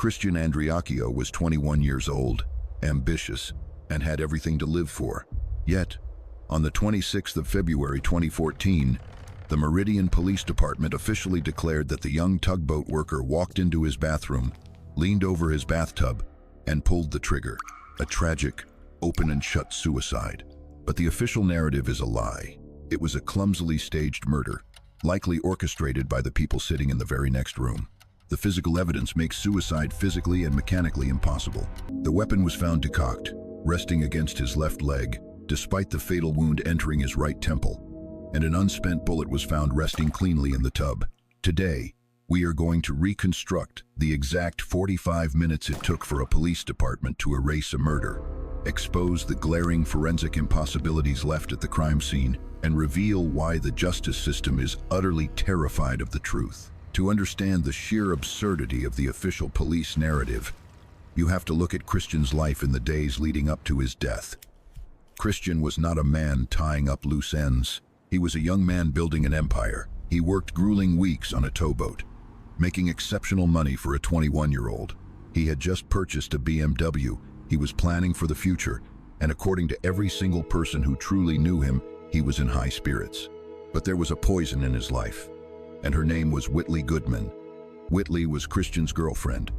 Christian Andreacchio was 21 years old, ambitious, and had everything to live for. Yet, on the 26th of February 2014, the Meridian Police Department officially declared that the young tugboat worker walked into his bathroom, leaned over his bathtub, and pulled the trigger. A tragic, open and shut suicide. But the official narrative is a lie. It was a clumsily staged murder, likely orchestrated by the people sitting in the very next room. The physical evidence makes suicide physically and mechanically impossible. The weapon was found decocked, resting against his left leg, despite the fatal wound entering his right temple, and an unspent bullet was found resting cleanly in the tub. Today, we are going to reconstruct the exact 45 minutes it took for a police department to erase a murder, expose the glaring forensic impossibilities left at the crime scene, and reveal why the justice system is utterly terrified of the truth. To understand the sheer absurdity of the official police narrative, you have to look at Christian's life in the days leading up to his death. Christian was not a man tying up loose ends. He was a young man building an empire. He worked grueling weeks on a towboat, making exceptional money for a 21-year-old. He had just purchased a BMW. He was planning for the future, and according to every single person who truly knew him, he was in high spirits. But there was a poison in his life, and her name was Whitley Goodman. Whitley was Christian's girlfriend,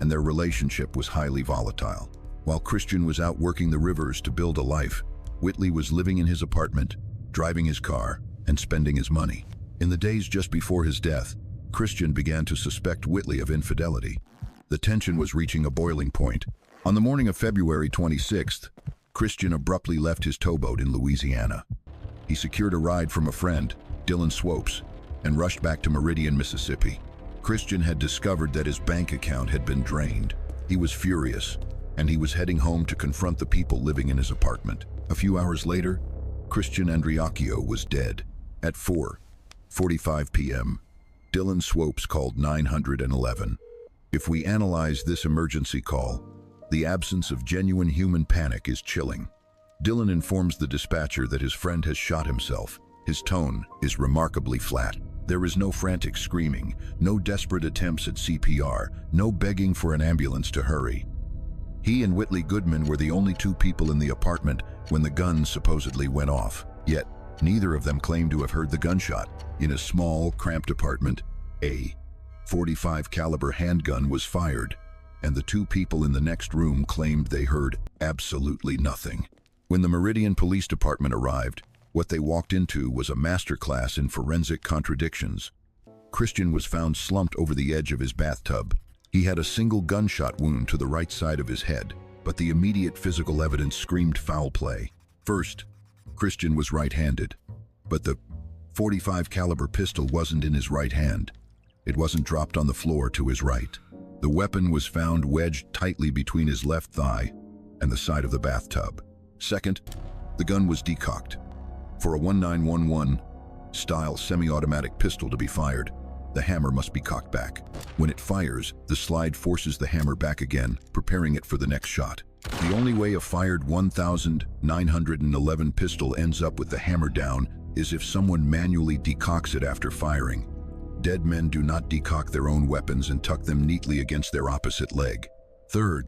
and their relationship was highly volatile. While Christian was out working the rivers to build a life, Whitley was living in his apartment, driving his car, and spending his money. In the days just before his death, Christian began to suspect Whitley of infidelity. The tension was reaching a boiling point. On the morning of February 26th, Christian abruptly left his towboat in Louisiana. He secured a ride from a friend, Dylan Swopes, and rushed back to Meridian, Mississippi. Christian had discovered that his bank account had been drained. He was furious, and he was heading home to confront the people living in his apartment. A few hours later, Christian Andreacchio was dead. At 4:45 p.m., Dylan Swopes called 911. If we analyze this emergency call, the absence of genuine human panic is chilling. Dylan informs the dispatcher that his friend has shot himself. His tone is remarkably flat. There is no frantic screaming, no desperate attempts at CPR, no begging for an ambulance to hurry. He and Whitley Goodman were the only two people in the apartment when the gun supposedly went off. Yet, neither of them claimed to have heard the gunshot. In a small, cramped apartment, a .45 caliber handgun was fired, and the two people in the next room claimed they heard absolutely nothing. When the Meridian Police Department arrived, what they walked into was a masterclass in forensic contradictions. Christian was found slumped over the edge of his bathtub. He had a single gunshot wound to the right side of his head, but the immediate physical evidence screamed foul play. First, Christian was right-handed, but the .45 caliber pistol wasn't in his right hand. It wasn't dropped on the floor to his right. The weapon was found wedged tightly between his left thigh and the side of the bathtub. Second, the gun was decocked. For a 1911 style semi-automatic pistol to be fired, the hammer must be cocked back. When it fires, the slide forces the hammer back again, preparing it for the next shot. The only way a fired 1911 pistol ends up with the hammer down is if someone manually decocks it after firing. Dead men do not decock their own weapons and tuck them neatly against their opposite leg. Third,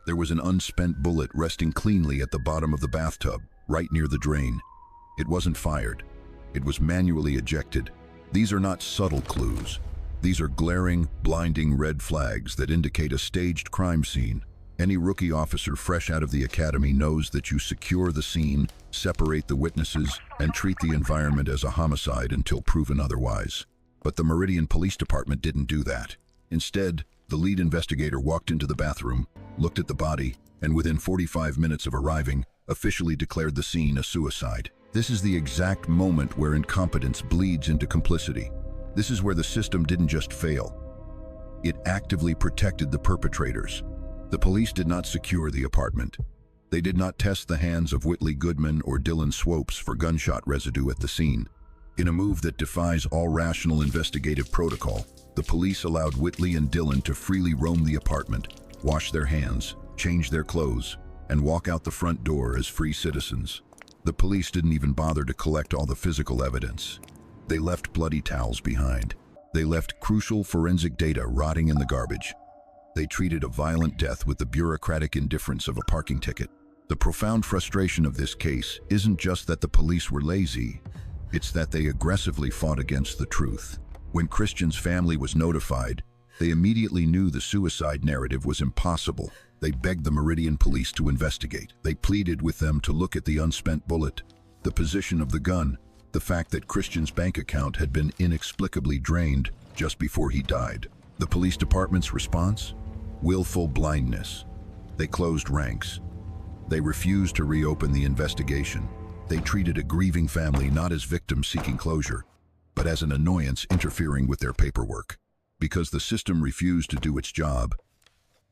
there was an unspent bullet resting cleanly at the bottom of the bathtub, right near the drain. It wasn't fired. It was manually ejected. These are not subtle clues. These are glaring, blinding red flags that indicate a staged crime scene. Any rookie officer fresh out of the academy knows that you secure the scene, separate the witnesses, and treat the environment as a homicide until proven otherwise. But the Meridian Police Department didn't do that. Instead, the lead investigator walked into the bathroom, looked at the body, and within 45 minutes of arriving, officially declared the scene a suicide. This is the exact moment where incompetence bleeds into complicity. This is where the system didn't just fail. It actively protected the perpetrators. The police did not secure the apartment. They did not test the hands of Whitley Goodman or Dylan Swopes for gunshot residue at the scene. In a move that defies all rational investigative protocol, the police allowed Whitley and Dylan to freely roam the apartment, wash their hands, change their clothes, and walk out the front door as free citizens. The police didn't even bother to collect all the physical evidence. They left bloody towels behind. They left crucial forensic data rotting in the garbage. They treated a violent death with the bureaucratic indifference of a parking ticket. The profound frustration of this case isn't just that the police were lazy, it's that they aggressively fought against the truth. When Christian's family was notified, they immediately knew the suicide narrative was impossible. They begged the Meridian Police to investigate. They pleaded with them to look at the unspent bullet, the position of the gun, the fact that Christian's bank account had been inexplicably drained just before he died. The police department's response? Willful blindness. They closed ranks. They refused to reopen the investigation. They treated a grieving family not as victims seeking closure, but as an annoyance interfering with their paperwork. Because the system refused to do its job,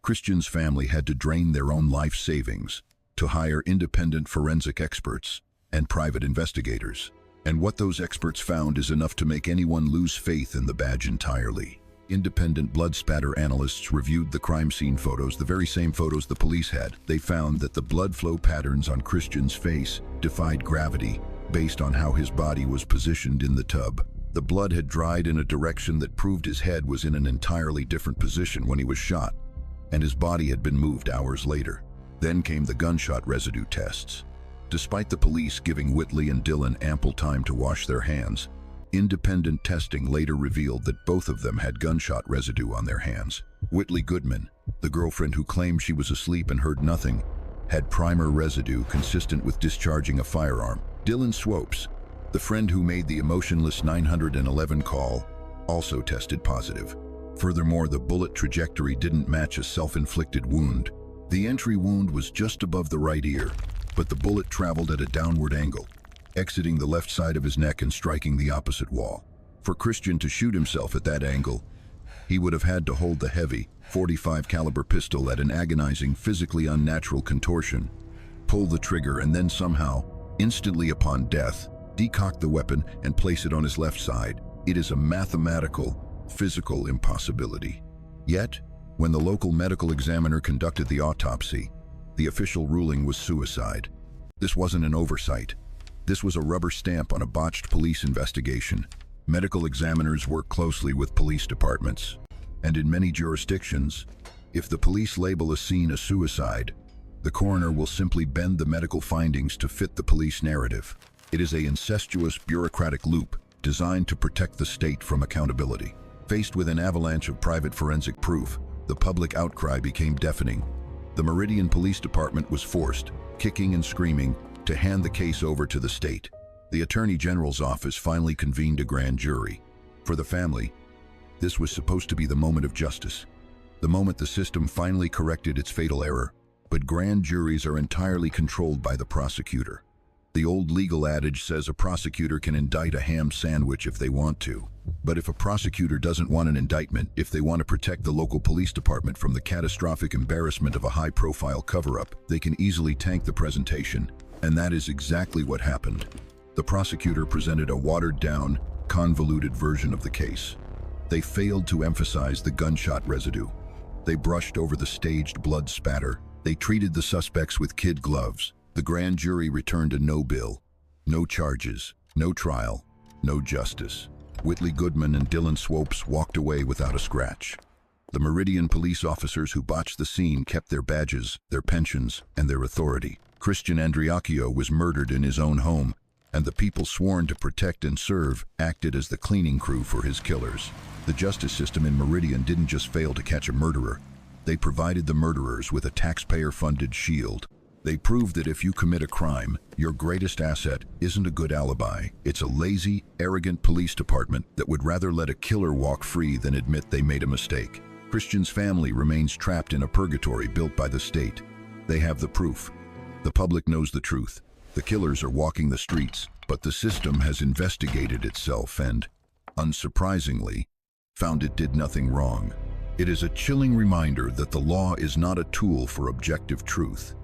Christian's family had to drain their own life savings to hire independent forensic experts and private investigators. And what those experts found is enough to make anyone lose faith in the badge entirely. Independent blood spatter analysts reviewed the crime scene photos, the very same photos the police had. They found that the blood flow patterns on Christian's face defied gravity based on how his body was positioned in the tub. The blood had dried in a direction that proved his head was in an entirely different position when he was shot, and his body had been moved hours later. Then came the gunshot residue tests. Despite the police giving Whitley and Dylan ample time to wash their hands, independent testing later revealed that both of them had gunshot residue on their hands. Whitley Goodman, the girlfriend who claimed she was asleep and heard nothing, had primer residue consistent with discharging a firearm. Dylan Swopes, the friend who made the emotionless 911 call, also tested positive. Furthermore, the bullet trajectory didn't match a self-inflicted wound. The entry wound was just above the right ear, but the bullet traveled at a downward angle, exiting the left side of his neck and striking the opposite wall. For Christian to shoot himself at that angle, he would have had to hold the heavy .45 caliber pistol at an agonizing, physically unnatural contortion, pull the trigger, and then somehow, instantly upon death, decock the weapon and place it on his left side. It is a mathematical, physical impossibility. Yet, when the local medical examiner conducted the autopsy, the official ruling was suicide. This wasn't an oversight. This was a rubber stamp on a botched police investigation. Medical examiners work closely with police departments, and in many jurisdictions, if the police label a scene a suicide, the coroner will simply bend the medical findings to fit the police narrative. It is an incestuous bureaucratic loop designed to protect the state from accountability. Faced with an avalanche of private forensic proof, the public outcry became deafening. The Meridian Police Department was forced, kicking and screaming, to hand the case over to the state. The Attorney General's office finally convened a grand jury. For the family, this was supposed to be the moment of justice, the moment the system finally corrected its fatal error. But grand juries are entirely controlled by the prosecutor. The old legal adage says a prosecutor can indict a ham sandwich if they want to. But if a prosecutor doesn't want an indictment, if they want to protect the local police department from the catastrophic embarrassment of a high-profile cover-up, they can easily tank the presentation. And that is exactly what happened. The prosecutor presented a watered-down, convoluted version of the case. They failed to emphasize the gunshot residue. They brushed over the staged blood spatter. They treated the suspects with kid gloves. The grand jury returned a no bill. No charges, no trial, no justice. Whitley Goodman and Dylan Swopes walked away without a scratch. The Meridian police officers who botched the scene kept their badges, their pensions, and their authority. Christian Andreacchio was murdered in his own home, and the people sworn to protect and serve acted as the cleaning crew for his killers. The justice system in Meridian didn't just fail to catch a murderer. They provided the murderers with a taxpayer-funded shield. They proved that if you commit a crime, your greatest asset isn't a good alibi. It's a lazy, arrogant police department that would rather let a killer walk free than admit they made a mistake. Christian's family remains trapped in a purgatory built by the state. They have the proof. The public knows the truth. The killers are walking the streets, but the system has investigated itself and, unsurprisingly, found it did nothing wrong. It is a chilling reminder that the law is not a tool for objective truth.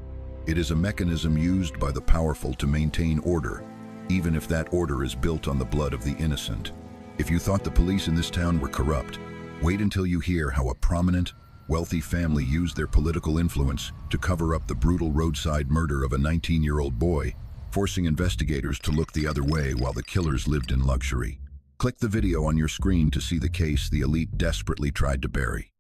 It is a mechanism used by the powerful to maintain order, even if that order is built on the blood of the innocent. If you thought the police in this town were corrupt, wait until you hear how a prominent, wealthy family used their political influence to cover up the brutal roadside murder of a 19-year-old boy, forcing investigators to look the other way while the killers lived in luxury. Click the video on your screen to see the case the elite desperately tried to bury.